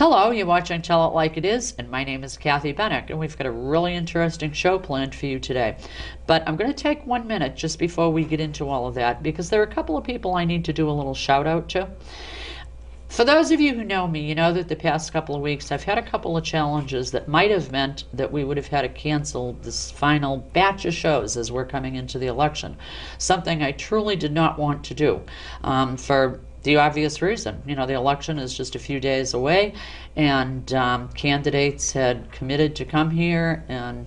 Hello, you're watching Tell It Like It Is, and my name is Kathy Bennick, and we've got a really interesting show planned for you today. But I'm going to take 1 minute just before we get into all of that, because there are a couple of people I need to do a little shout out to. For those of you who know me, you know that the past couple of weeks I've had a couple of challenges that might have meant that we would have had to cancel this final batch of shows as we're coming into the election. Something I truly did not want to do for the obvious reason. You know, the election is just a few days away, and candidates had committed to come here, and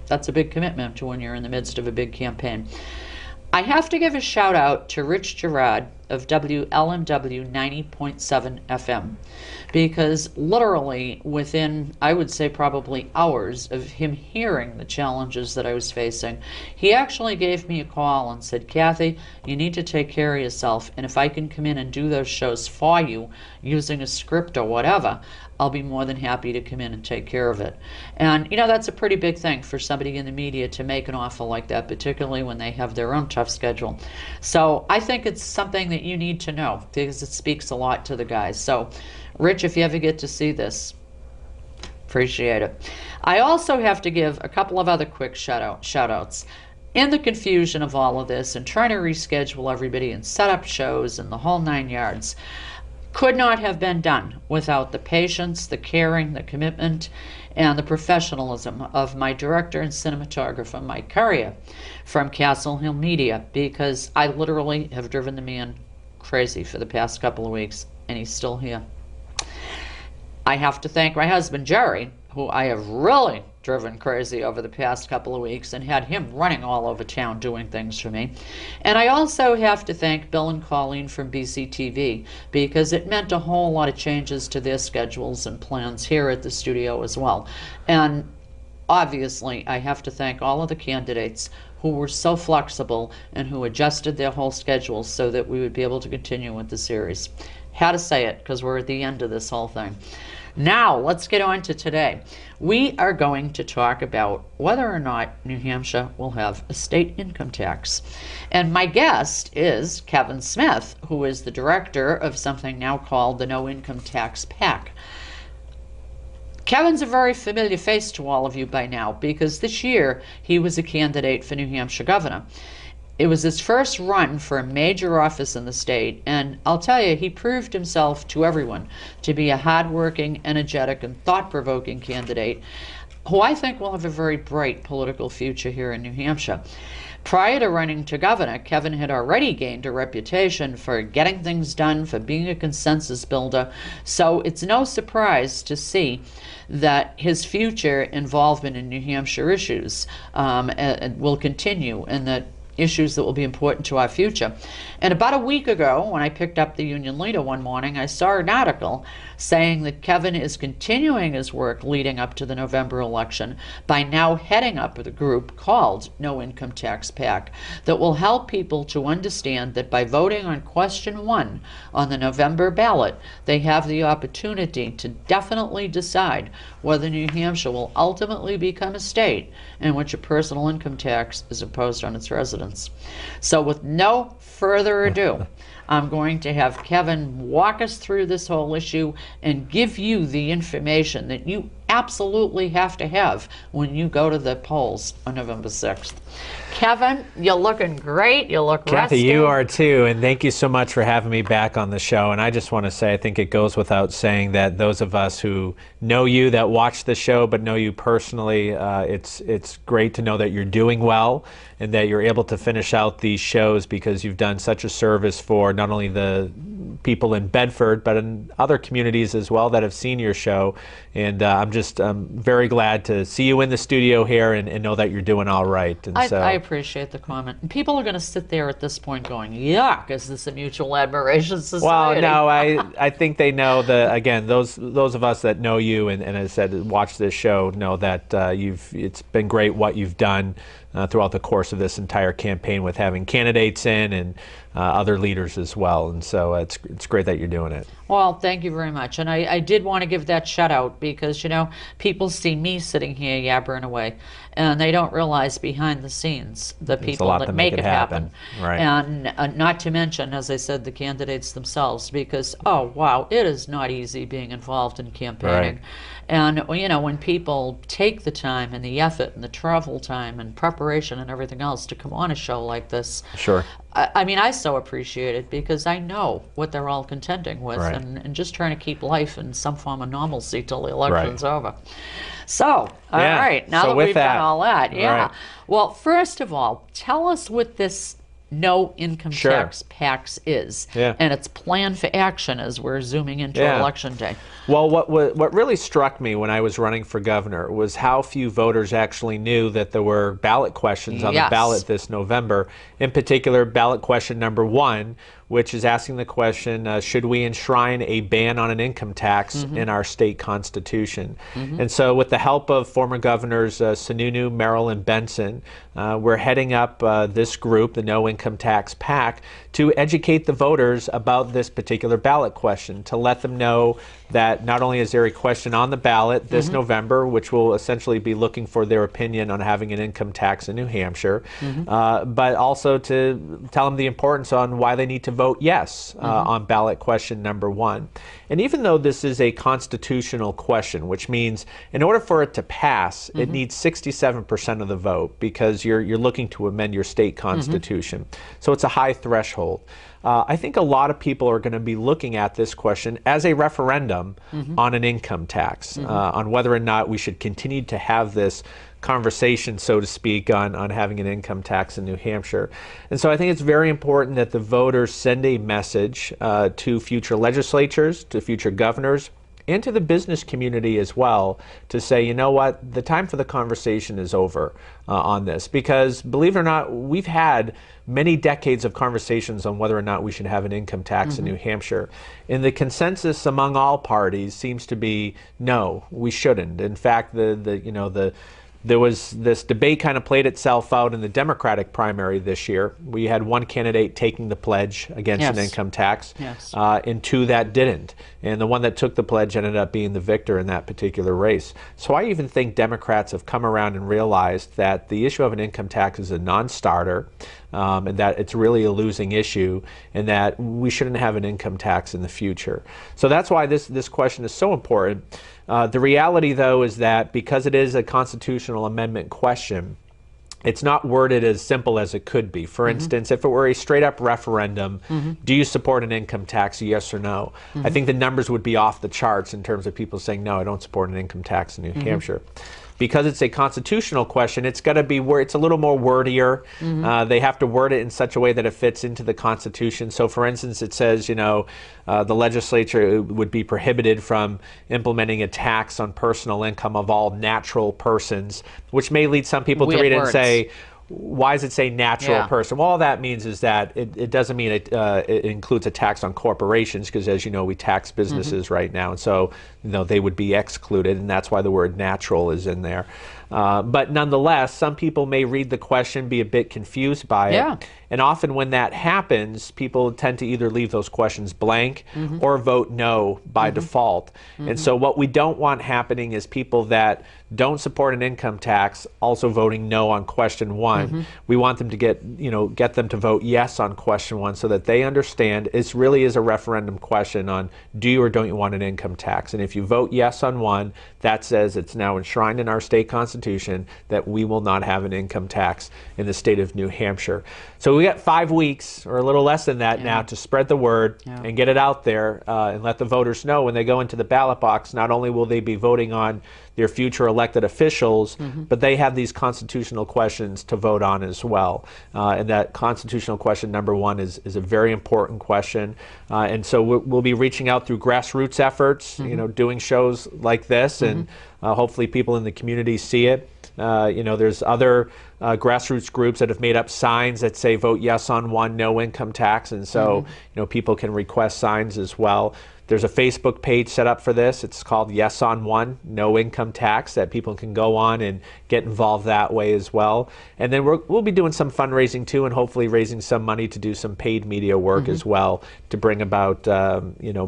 that's a big commitment to when you're in the midst of a big campaign. I have to give a shout out to Rich Girard of WLMW 90.7 FM, because literally within, I would say probably hours of him hearing the challenges that I was facing, he actually gave me a call and said, Kathy, you need to take care of yourself, and if I can come in and do those shows for you using a script or whatever, I'll be more than happy to come in and take care of it. And you know, that's a pretty big thing for somebody in the media to make an offer like that, particularly when they have their own tough schedule. So I think it's something that you need to know, because it speaks a lot to the guys. So Rich, if you ever get to see this, appreciate it. I also have to give a couple of other quick shout outs. In the confusion of all of this and trying to reschedule everybody and set up shows and the whole 9 yards, could not have been done without the patience, the caring, the commitment, and the professionalism of my director and cinematographer, Mike Currier, from Castle Hill Media, because I literally have driven the man crazy for the past couple of weeks, and he's still here. I have to thank my husband, Jerry, who I have really driven crazy over the past couple of weeks and had him running all over town doing things for me. And I also have to thank Bill and Colleen from BCTV, because it meant a whole lot of changes to their schedules and plans here at the studio as well. And obviously, I have to thank all of the candidates who were so flexible and who adjusted their whole schedules so that we would be able to continue with the series. Had to say it, because we're at the end of this whole thing. Now, let's get on to today. We are going to talk about whether or not New Hampshire will have a state income tax. And my guest is Kevin Smith, who is the director of something now called the No Income Tax PAC. Kevin's a very familiar face to all of you by now, because this year he was a candidate for New Hampshire governor. It was his first run for a major office in the state, and I'll tell you, he proved himself to everyone to be a hardworking, energetic, and thought-provoking candidate who I think will have a very bright political future here in New Hampshire. Prior to running to governor, Kevin had already gained a reputation for getting things done, for being a consensus builder, so it's no surprise to see that his future involvement in New Hampshire issues will continue, and that issues that will be important to our future. And about a week ago, when I picked up the Union Leader one morning, I saw an article saying that Kevin is continuing his work leading up to the November election by now heading up the group called No Income Tax PAC that will help people to understand that by voting on question 1 on the November ballot, they have the opportunity to definitely decide whether New Hampshire will ultimately become a state in which a personal income tax is imposed on its residents. So with no further ado, I'm going to have Kevin walk us through this whole issue and give you the information that you absolutely have to have when you go to the polls on November 6th. Kevin, you're looking great. You look Kathy, rested. you are too, and thank you so much for having me back on the show. And I just want to say, I think it goes without saying that those of us who know you, that watch the show, but know you personally, it's great to know that you're doing well and that you're able to finish out these shows, because you've done such a service for not only the people in Bedford, but in other communities as well that have seen your show. And I'm just very glad to see you in the studio here and know that you're doing all right. And I appreciate the comment. And people are going to sit there at this point going, yuck, is this a mutual admiration society? Well, no, I think they know again, those of us that know you and as I said, watch this show, know that it's been great what you've done throughout the course of this entire campaign with having candidates in and other leaders as well. And so it's great that you're doing it. Well, thank you very much. And I did want to give that shout out because, people see me sitting here yabbering away, and they don't realize behind the scenes the people that make it happen. Right. And not to mention, as I said, the candidates themselves, because, oh, wow, it is not easy being involved in campaigning. Right. And, when people take the time and the effort and the travel time and preparation and everything else to come on a show like this. Sure. I mean, I so appreciate it because I know what they're all contending with, Right. and just trying to keep life in some form of normalcy till the election's over. So, all right, now that we've done all that, Right. Well, first of all, tell us what this no income tax PAX is, and its plan for action as we're zooming into election day. Well, what really struck me when I was running for governor was how few voters actually knew that there were ballot questions on the ballot this November. In particular, ballot question number 1, which is asking the question, should we enshrine a ban on an income tax in our state constitution? And so with the help of former governors Sununu, Merrill, and Benson, we're heading up this group, the No Income Tax PAC, to educate the voters about this particular ballot question, to let them know that not only is there a question on the ballot this November, which will essentially be looking for their opinion on having an income tax in New Hampshire, but also to tell them the importance on why they need to vote yes on ballot question number 1. And even though this is a constitutional question, which means in order for it to pass, it needs 67% of the vote because you're looking to amend your state constitution. So it's a high threshold. I think a lot of people are going to be looking at this question as a referendum on an income tax, on whether or not we should continue to have this conversation, so to speak, on having an income tax in New Hampshire. And so I think it's very important that the voters send a message to future legislatures, to future governors, and to the business community as well, to say, you know what, the time for the conversation is over on this. Because believe it or not, we've had many decades of conversations on whether or not we should have an income tax in New Hampshire. And the consensus among all parties seems to be, no, we shouldn't. In fact, there was this debate kind of played itself out in the Democratic primary this year. We had one candidate taking the pledge against an income tax, and 2 that didn't. And the one that took the pledge ended up being the victor in that particular race. So I even think Democrats have come around and realized that the issue of an income tax is a non-starter, and that it's really a losing issue, and that we shouldn't have an income tax in the future. So that's why this question is so important. The reality, though, is that because it is a constitutional amendment question, it's not worded as simple as it could be. For instance, if it were a straight-up referendum, do you support an income tax, yes or no? I think the numbers would be off the charts in terms of people saying, no, I don't support an income tax in New Hampshire. Because it's a constitutional question, it's got to be where it's a little more wordier. They have to word it in such a way that it fits into the Constitution. So, for instance, it says, the legislature would be prohibited from implementing a tax on personal income of all natural persons, which may lead some people to read it and say, why does it say natural person? Well, all that means is that it doesn't mean it includes a tax on corporations, because as you know, we tax businesses right now, and so they would be excluded, and that's why the word natural is in there. But nonetheless, some people may read the question, be a bit confused by it, and often when that happens, people tend to either leave those questions blank or vote no by default. And so what we don't want happening is people that don't support an income tax also voting no on question 1. We want them to get them to vote yes on question 1, so that they understand it really is a referendum question on do you or don't you want an income tax. And if you vote yes on 1, that says it's now enshrined in our state constitution that we will not have an income tax in the state of New Hampshire. So we got 5 weeks or a little less than that now to spread the word and get it out there and let the voters know when they go into the ballot box, not only will they be voting on their future elected officials, but they have these constitutional questions to vote on as well. And that constitutional question number 1 is a very important question. And so we'll be reaching out through grassroots efforts, doing shows like this, and hopefully people in the community see it. There's other grassroots groups that have made up signs that say vote yes on one, no income tax, and so people can request signs as well. There's a Facebook page set up for this. It's called Yes on One, No Income Tax, that people can go on and get involved that way as well. And then we'll be doing some fundraising too, and hopefully raising some money to do some paid media work as well to bring about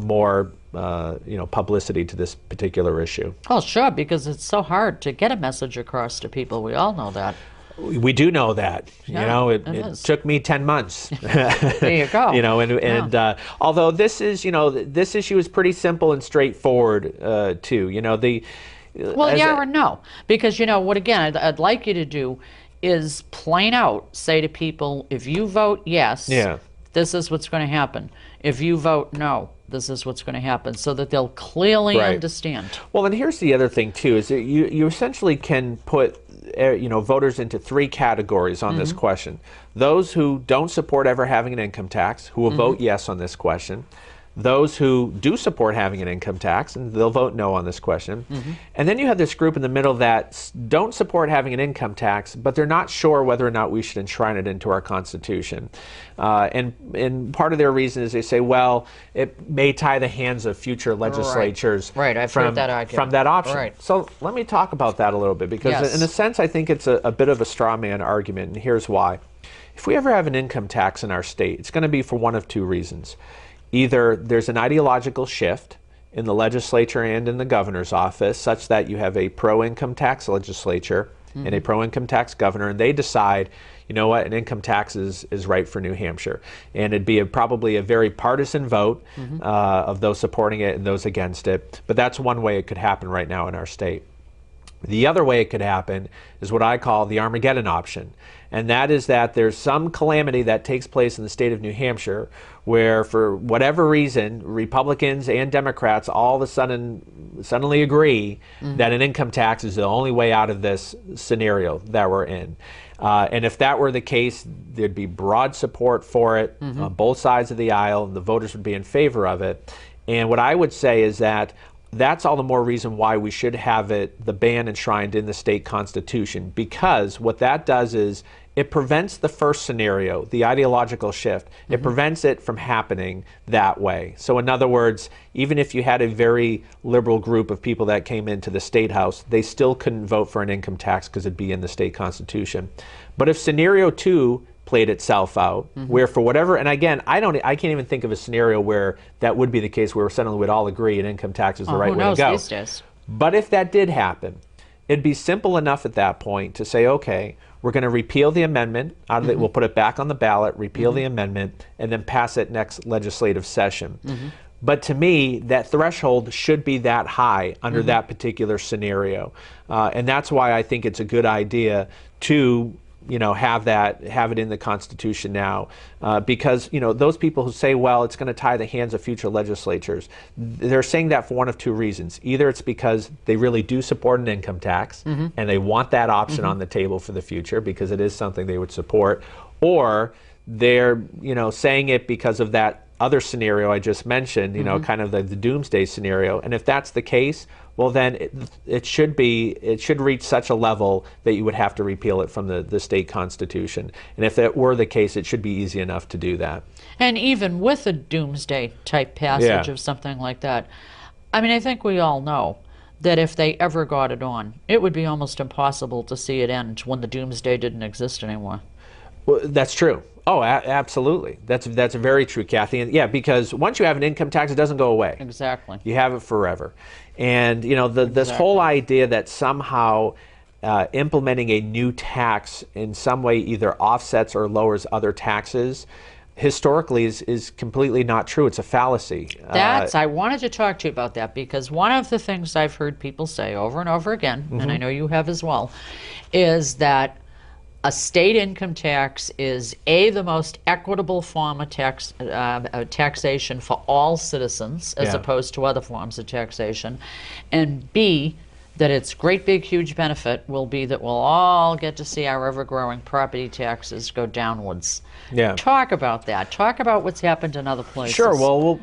more publicity to this particular issue. Oh, sure, because it's so hard to get a message across to people. We all know that. We do know that. Yeah, it took me 10 months. There you go. Although this issue is pretty simple and straightforward too. Well, yeah or no, because what again I'd like you to do is plain out say to people, if you vote yes, this is what's going to happen. If you vote no, this is what's going to happen, so that they'll clearly understand. Well, and here's the other thing too, is that you essentially can put voters into three categories on this question. Those who don't support ever having an income tax, who will vote yes on this question. Those who do support having an income tax, and they'll vote no on this question. And then you have this group in the middle that don't support having an income tax, but they're not sure whether or not we should enshrine it into our Constitution. And part of their reason is they say, well, it may tie the hands of future legislatures I've heard that argument. From that option. So let me talk about that a little bit, because in a sense I think it's a bit of a straw man argument, and here's why. If we ever have an income tax in our state, it's going to be for one of two reasons. Either there's an ideological shift in the legislature and in the governor's office such that you have a pro-income tax legislature and a pro-income tax governor, and they decide, you know what, an income tax is right for New Hampshire. And it'd be probably a very partisan vote of those supporting it and those against it. But that's one way it could happen right now in our state. The other way it could happen is what I call the Armageddon option. And that is that there's some calamity that takes place in the state of New Hampshire where, for whatever reason, Republicans and Democrats all of a sudden suddenly agree that an income tax is the only way out of this scenario that we're in. And if that were the case, there'd be broad support for it on both sides of the aisle, and the voters would be in favor of it. And what I would say is that that's all the more reason why we should have the ban enshrined in the state constitution, because what that does is it prevents the first scenario, the ideological shift. It prevents it from happening that way. So in other words, even if you had a very liberal group of people that came into the state house, they still couldn't vote for an income tax because it'd be in the state constitution. But if scenario 2 played itself out, where for whatever, and again, I can't even think of a scenario where that would be the case, where suddenly we'd all agree an income tax is the right way to go. These days. But if that did happen, it'd be simple enough at that point to say, okay, we're going to repeal the amendment out of it. We'll put it back on the ballot, repeal the amendment, and then pass it next legislative session. But to me, that threshold should be that high under that particular scenario, and that's why I think it's a good idea to have it in the Constitution now, because those people who say, well, it's going to tie the hands of future legislatures, they're saying that for one of two reasons. Either it's because they really do support an income tax and they want that option on the table for the future because it is something they would support, or they're saying it because of that other scenario I just mentioned, kind of the doomsday scenario. And if that's the case, well, then it should reach such a level that you would have to repeal it from the state constitution. And if that were the case, it should be easy enough to do that. And even with a doomsday type passage of something like that, I mean, I think we all know that if they ever got it on, it would be almost impossible to see it end when the doomsday didn't exist anymore. Well, that's true. Oh, absolutely. That's very true, Kathy. And yeah, because once you have an income tax, it doesn't go away. Exactly. You have it forever. And this whole idea that somehow implementing a new tax in some way either offsets or lowers other taxes historically is completely not true. It's a fallacy. I wanted to talk to you about that, because one of the things I've heard people say over and over again, and I know you have as well, is that a state income tax is the most equitable form of taxation for all citizens, as opposed to other forms of taxation, and B, that its great big huge benefit will be that we'll all get to see our ever-growing property taxes go downwards. Yeah. Talk about that. Talk about what's happened in other places. Sure. Well,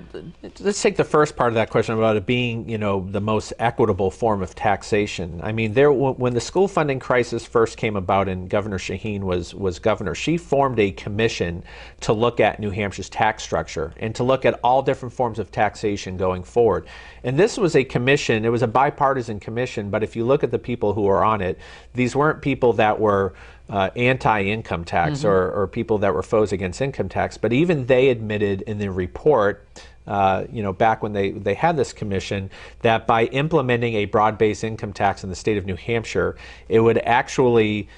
let's take the first part of that question about it being, the most equitable form of taxation. I mean, when the school funding crisis first came about and Governor Shaheen was governor, she formed a commission to look at New Hampshire's tax structure and to look at all different forms of taxation going forward. And this was a commission, it was a bipartisan commission, but if you look at the people who were on it, these weren't people that were anti-income tax or people that were foes against income tax, but even they admitted in the report, back when they had this commission, that by implementing a broad-based income tax in the state of New Hampshire, it would actually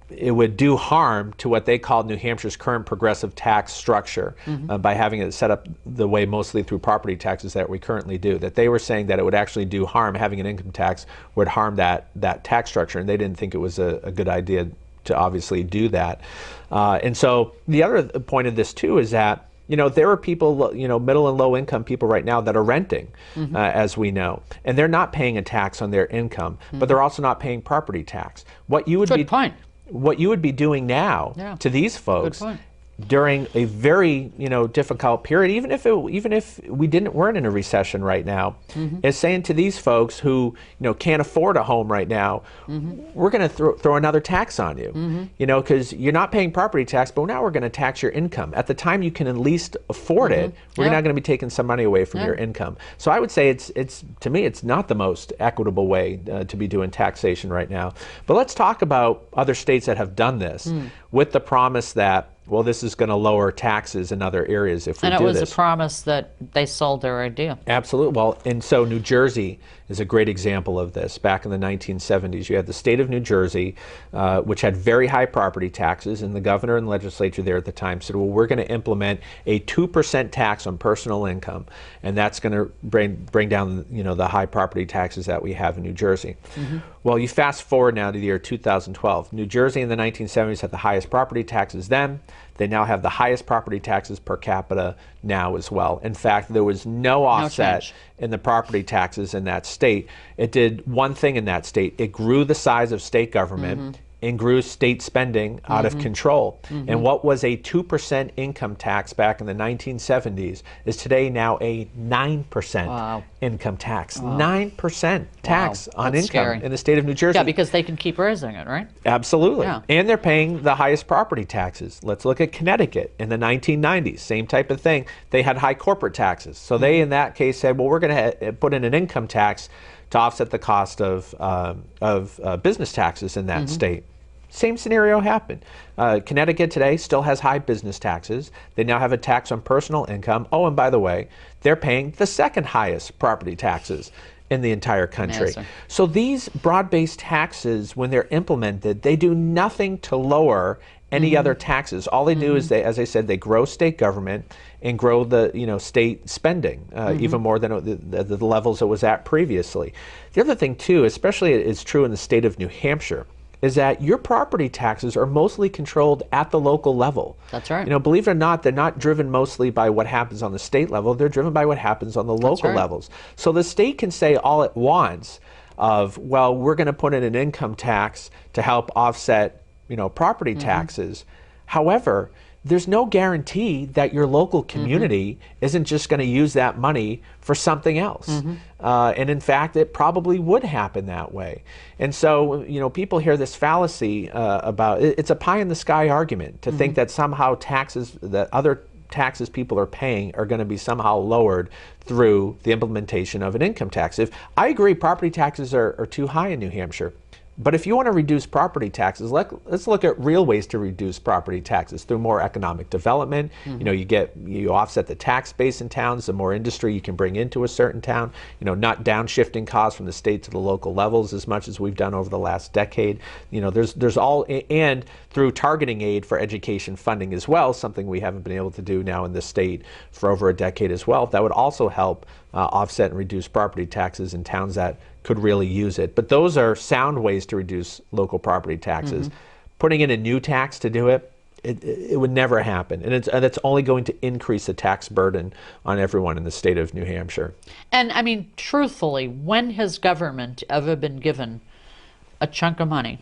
it would do harm to what they called New Hampshire's current progressive tax structure by having it set up the way mostly through property taxes that we currently do. That they were saying that it would actually do harm, having an income tax would harm that tax structure, and they didn't think it was a good idea to obviously do that. And so the other point of this too is that there are people, middle and low income people right now that are renting, as we know, and they're not paying a tax on their income, but they're also not paying property tax. What you would be doing now to these folks during a very difficult period, even if we weren't in a recession right now, is saying to these folks who can't afford a home right now, we're going to throw another tax on you, because you're not paying property tax, but now we're going to tax your income. At the time you can at least afford it, we're not going to be taking some money away from your income. So I would say it's to me it's not the most equitable way to be doing taxation right now. But let's talk about other states that have done this with the promise that, well, this is going to lower taxes in other areas if we do this. And it was a promise that they sold their idea. Absolutely. Well, and so New Jersey is a great example of this. Back in the 1970s, you had the state of New Jersey, which had very high property taxes, and the governor and legislature there at the time said, well, we're going to implement a 2% tax on personal income, and that's going to bring down the high property taxes that we have in New Jersey. Well, you fast forward now to the year 2012. New Jersey in the 1970s had the highest property taxes then. They now have the highest property taxes per capita now as well. In fact, there was no offset in the property taxes in that state. It did one thing in that state. It grew the size of state government and grew state spending out of control. And what was a 2% income tax back in the 1970s is today now a 9% income tax. 9% tax on income in the state of New Jersey. Yeah, because they can keep raising it, right? Absolutely. Yeah. And they're paying the highest property taxes. Let's look at Connecticut in the 1990s. Same type of thing. They had high corporate taxes. So they, in that case, said, well, we're going to put in an income tax to offset the cost of business taxes in that state. Same scenario happened. Connecticut today still has high business taxes. They now have a tax on personal income. Oh, and by the way, they're paying the second highest property taxes in the entire country. So these broad-based taxes, when they're implemented, they do nothing to lower any other taxes. All they do is, as I said, they grow state government and grow the state spending even more than the levels it was at previously. The other thing too, especially it's true in the state of New Hampshire, is that your property taxes are mostly controlled at the local level. That's right. Believe it or not, they're not driven mostly by what happens on the state level. They're driven by what happens on the local levels. So the state can say all it wants of, well, we're going to put in an income tax to help offset, property taxes. However, there's no guarantee that your local community isn't just going to use that money for something else. And in fact, it probably would happen that way. And so, people hear this fallacy about, it's a pie in the sky argument to think that somehow that other taxes people are paying are going to be somehow lowered through the implementation of an income tax. I agree property taxes are too high in New Hampshire. But if you want to reduce property taxes, let's look at real ways to reduce property taxes through more economic development. You offset the tax base in towns, the more industry you can bring into a certain town, not downshifting costs from the state to the local levels as much as we've done over the last decade. There's all, and through targeting aid for education funding as well, something we haven't been able to do now in this state for over a decade as well. That would also help offset and reduce property taxes in towns that could really use it. But those are sound ways to reduce local property taxes. Putting in a new tax to do it, it would never happen, and it's only going to increase the tax burden on everyone in the state of New Hampshire. And I mean, truthfully, when has government ever been given a chunk of money,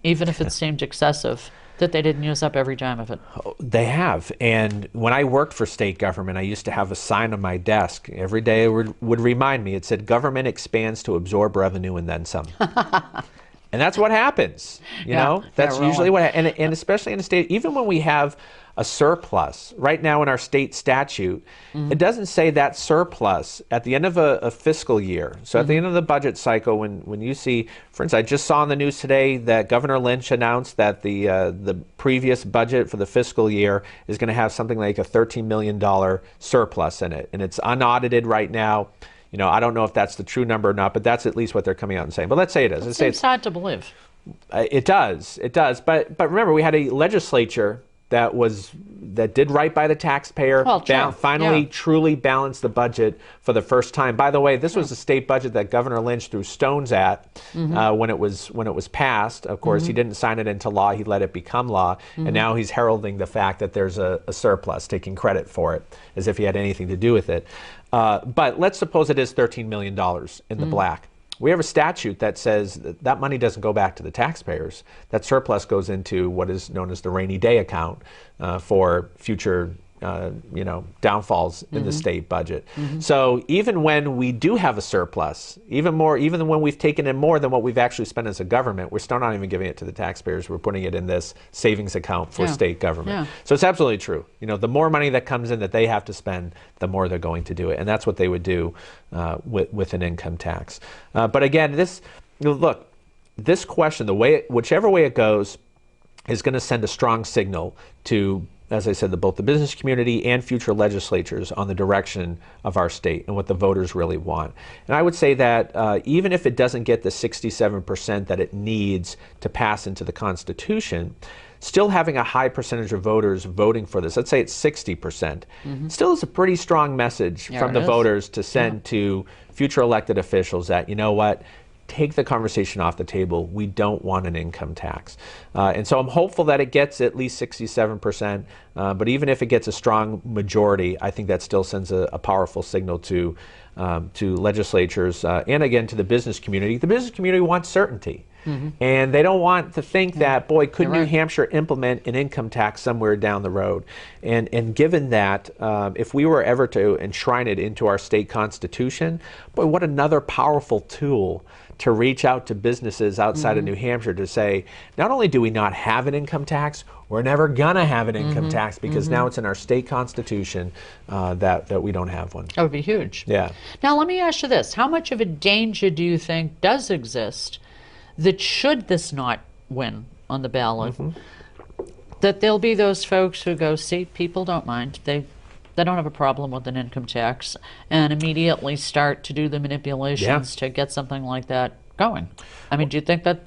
even if it seemed excessive, that they didn't use up every dime of it? They have. And when I worked for state government, I used to have a sign on my desk. Every day it would remind me. It said, "Government expands to absorb revenue and then some." And that's what happens. You know, that's usually what, and especially in a state, even when we have a surplus, right now in our state statute, it doesn't say that surplus at the end of a fiscal year. So at the end of the budget cycle, when you see, for instance, I just saw in the news today that Governor Lynch announced that the previous budget for the fiscal year is going to have something like a $13 million surplus in it. And it's unaudited right now. You know, I don't know if that's the true number or not, but that's at least what they're coming out and saying. But let's say it is. It seems hard to believe. It does. It does. But remember, we had a legislature that did right by the taxpayer, finally truly balanced the budget for the first time. By the way, this was a state budget that Governor Lynch threw stones at when it was passed. Of course, he didn't sign it into law. He let it become law. And now he's heralding the fact that there's a surplus, taking credit for it, as if he had anything to do with it. But let's suppose it is $13 million in the black. We have a statute that says that money doesn't go back to the taxpayers. That surplus goes into what is known as the rainy day account for future downfalls in the state budget. So even when we do have a surplus, even when we've taken in more than what we've actually spent as a government, we're still not even giving it to the taxpayers. We're putting it in this savings account for state government. So it's absolutely true. You know, the more money that comes in that they have to spend, the more they're going to do it. And that's what they would do with an income tax. But again, this question, whichever way it goes, is going to send a strong signal to, as I said, both the business community and future legislatures on the direction of our state and what the voters really want. And I would say that even if it doesn't get the 67% that it needs to pass into the Constitution, still having a high percentage of voters voting for this, let's say it's 60%, still is a pretty strong message from the voters to send to future elected officials that, you know what, take the conversation off the table. We don't want an income tax. And so I'm hopeful that it gets at least 67%. But even if it gets a strong majority, I think that still sends a powerful signal to legislatures and, again, to the business community. The business community wants certainty. And they don't want to think that, boy, could New Hampshire implement an income tax somewhere down the road? And given that, if we were ever to enshrine it into our state constitution, boy, what another powerful tool to reach out to businesses outside of New Hampshire to say, not only do we not have an income tax, we're never going to have an income tax because now it's in our state constitution that we don't have one. That would be huge. Yeah. Now, let me ask you this. How much of a danger do you think does exist that should this not win on the ballot, that there'll be those folks who go, see, people don't mind. They don't have a problem with an income tax, and immediately start to do the manipulations to get something like that going? I mean, do you think that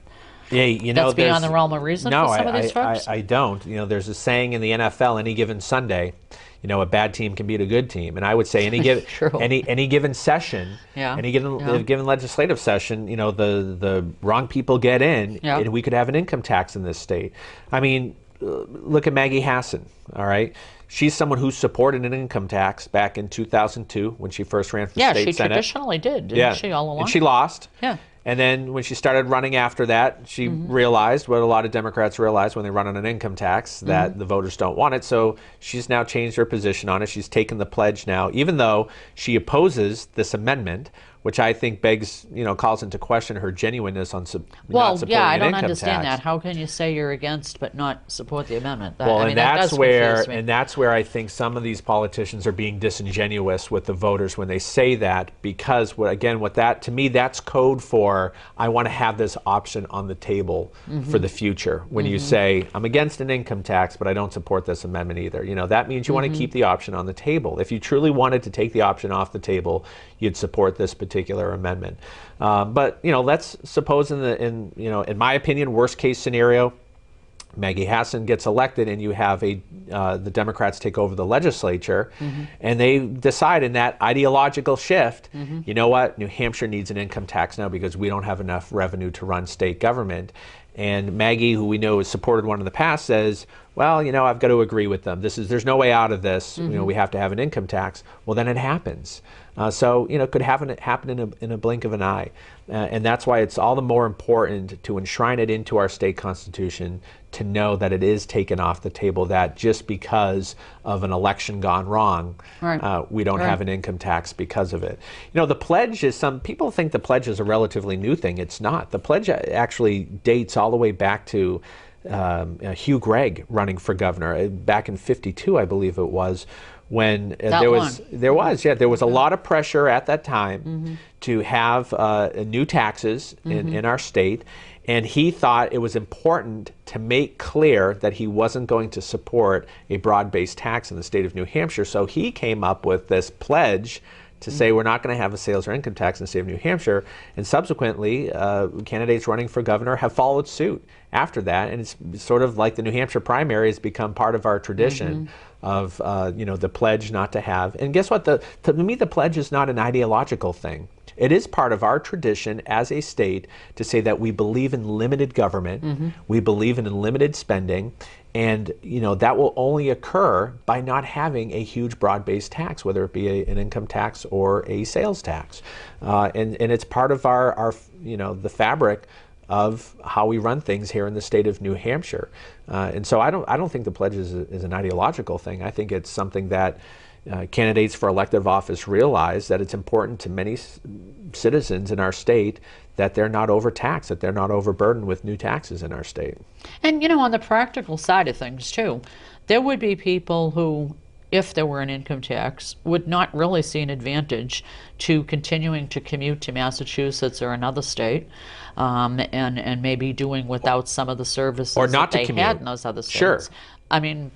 that's beyond the realm of reason for some of these folks? I don't. You know, there's a saying in the NFL, any given Sunday, you know, a bad team can beat a good team. And I would say any given session, any given legislative session, you know, the wrong people get in, and we could have an income tax in this state. I mean, look at Maggie Hassan, all right? She's someone who supported an income tax back in 2002 when she first ran for state senate. Yeah, she traditionally did, didn't she, all along? And she lost. Yeah. And then when she started running after that, she realized what a lot of Democrats realize when they run on an income tax, that the voters don't want it. So she's now changed her position on it. She's taken the pledge now, even though she opposes this amendment, which I think begs, you know, calls into question her genuineness on not supporting an income tax. Well, yeah, I don't understand that. How can you say you're against but not support the amendment? And that's where I think some of these politicians are being disingenuous with the voters when they say that, because to me, that's code for I want to have this option on the table for the future. When you say I'm against an income tax, but I don't support this amendment either, you know, that means you want to keep the option on the table. If you truly wanted to take the option off the table, you'd support this particular amendment. But you know, let's suppose in my opinion, worst case scenario, Maggie Hassan gets elected and you have the Democrats take over the legislature, and they decide in that ideological shift, you know what, New Hampshire needs an income tax now because we don't have enough revenue to run state government. And Maggie, who we know has supported one in the past, says, well, I've got to agree with them. There's no way out of this. We have to have an income tax. Well, then it happens. So it could happen in a blink of an eye. And that's why it's all the more important to enshrine it into our state constitution, to know that it is taken off the table, that just because of an election gone wrong, we don't have an income tax because of it. The pledge is, some people think the pledge is a relatively new thing. It's not. The pledge actually dates all the way back to Hugh Gregg running for governor back in '52, I believe it was, when there was a lot of pressure at that time to have new taxes in our state, and he thought it was important to make clear that he wasn't going to support a broad-based tax in the state of New Hampshire. So he came up with this pledge to say we're not going to have a sales or income tax in the state of New Hampshire, and subsequently candidates running for governor have followed suit after that, and it's sort of like the New Hampshire primary has become part of our tradition of the pledge not to have. And guess what? To me, the pledge is not an ideological thing. It is part of our tradition as a state to say that we believe in limited government, we believe in limited spending, and that will only occur by not having a huge broad-based tax, whether it be an income tax or a sales tax. And it's part of our the fabric of how we run things here in the state of New Hampshire. And so I don't think the pledge is an ideological thing. I think it's something that candidates for elective office realize, that it's important to many citizens in our state that they're not overtaxed, that they're not overburdened with new taxes in our state. And on the practical side of things too, there would be people who, if there were an income tax, would not really see an advantage to continuing to commute to Massachusetts or another state, and maybe doing without some of the services or not that to they had in those other states. Sure. I mean,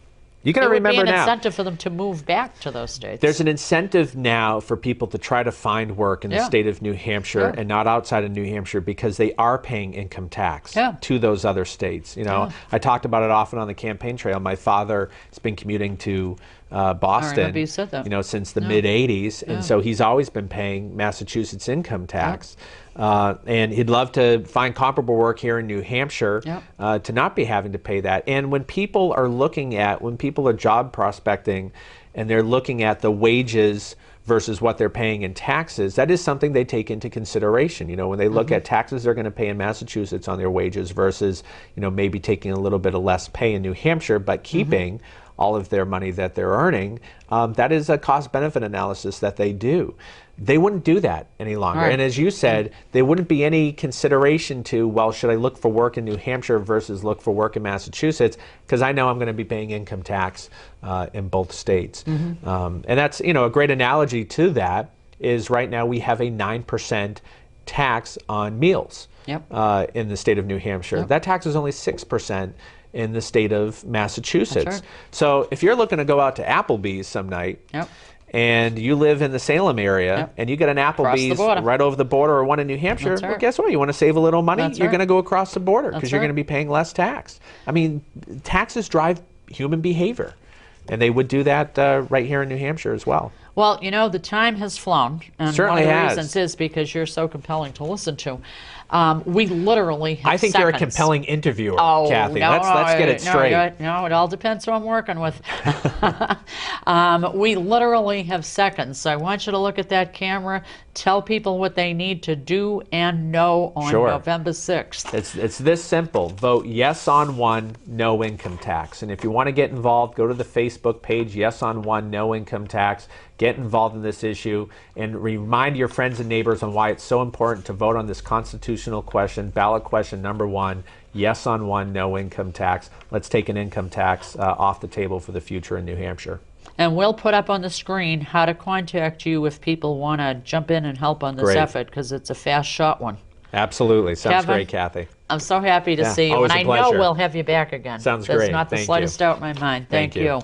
you got to remember now, there would be an now, incentive for them to move back to those states. There's an incentive now for people to try to find work in the state of New Hampshire and not outside of New Hampshire, because they are paying income tax to those other states. I talked about it often on the campaign trail. My father has been commuting to Boston, since the mid '80s, and so he's always been paying Massachusetts income tax. And he'd love to find comparable work here in New Hampshire to not be having to pay that. And when people are job prospecting and they're looking at the wages versus what they're paying in taxes, that is something they take into consideration. When they look at taxes they're going to pay in Massachusetts on their wages versus, maybe taking a little bit of less pay in New Hampshire, but keeping all of their money that they're earning, that is a cost-benefit analysis that they do. They wouldn't do that any longer. And as you said, there wouldn't be any consideration to, well, should I look for work in New Hampshire versus look for work in Massachusetts, because I know I'm going to be paying income tax in both states. And that's, a great analogy to that is right now we have a 9% tax on meals in the state of New Hampshire. That tax is only 6% in the state of Massachusetts. So if you're looking to go out to Applebee's some night, and you live in the Salem area, and you get an Applebee's right over the border or one in New Hampshire, well, guess what? You want to save a little money? You're going to go across the border because you're going to be paying less tax. I mean, taxes drive human behavior, and they would do that right here in New Hampshire as well. Well, the time has flown, and certainly one of the reasons is because you're so compelling to listen to. We literally have I think seconds. You're a compelling interviewer, Kathy. No, let's get it straight. No, it all depends who I'm working with. We literally have seconds. So I want you to look at that camera, tell people what they need to do and know on November 6th. It's this simple. Vote yes on one, no income tax. And if you want to get involved, go to the Facebook page, yes on one, no income tax. Get involved in this issue and remind your friends and neighbors on why it's so important to vote on this constitutional question, ballot question number 1, yes on one, no income tax. Let's take an income tax off the table for the future in New Hampshire. And we'll put up on the screen how to contact you if people want to jump in and help on this effort, because it's a fast, short one. Absolutely. Sounds Kevin, great, Kathy. I'm so happy to see you, and I know we'll have you back again. Sounds great. There's not the slightest doubt in my mind. Thank you.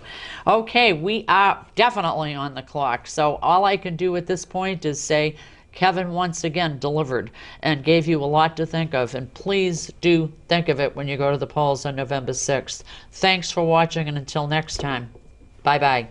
Okay, we are definitely on the clock, so all I can do at this point is say Kevin once again delivered and gave you a lot to think of, and please do think of it when you go to the polls on November 6th. Thanks for watching, and until next time, bye-bye.